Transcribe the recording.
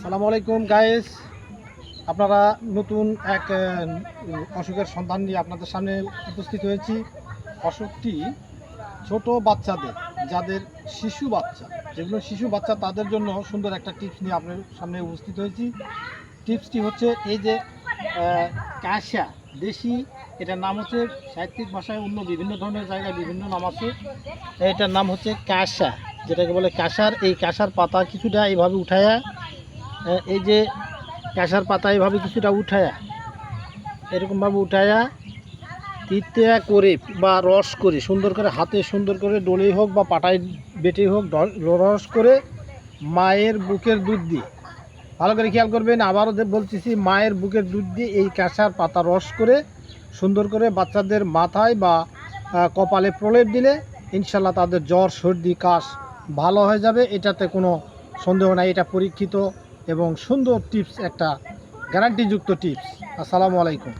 আসসালামু আলাইকুম গাইস, আপনারা নতুন এক অসুখের সন্ধান নিয়ে আপনাদের সামনে উপস্থিত হয়েছি। অসুখটি ছোট বাচ্চাদের, যাদের শিশু বাচ্চা, যেগুলো শিশু বাচ্চা তাদের জন্য সুন্দর একটা টিপস নিয়ে আপনার সামনে উপস্থিত হয়েছি। টিপসটি হচ্ছে এই যে কাশা দেশি, এটার নাম হচ্ছে সাহিত্যিক ভাষায় অন্য বিভিন্ন ধরনের জায়গায় বিভিন্ন নাম আছে। এটার নাম হচ্ছে কাশা, যেটাকে বলে কাঁসার। এই কাঁসার পাতা কিছুটা এইভাবে উঠায়া, এই যে কাঁসার পাতা এইভাবে কিছুটা উঠায়া, এরকমভাবে উঠায়া তিতা করে বা রস করে সুন্দর করে হাতে সুন্দর করে ডলেই হোক বা পাটায় বেটে হোক, রস করে মায়ের বুকের দুধ দিয়ে, ভালো করে খেয়াল করবেন, আবারও বলতেছি, মায়ের বুকের দুধ দিয়ে এই কাঁসার পাতা রস করে সুন্দর করে বাচ্চাদের মাথায় বা কপালে প্রলেপ দিলে ইনশাল্লাহ তাদের জ্বর, সর্দি, কাশ ভালো হয়ে যাবে। এটাতে কোনো সন্দেহ নাই, এটা পরীক্ষিত এবং সুন্দর টিপস, একটা গ্যারান্টিযুক্ত টিপস। আসসালামু আলাইকুম।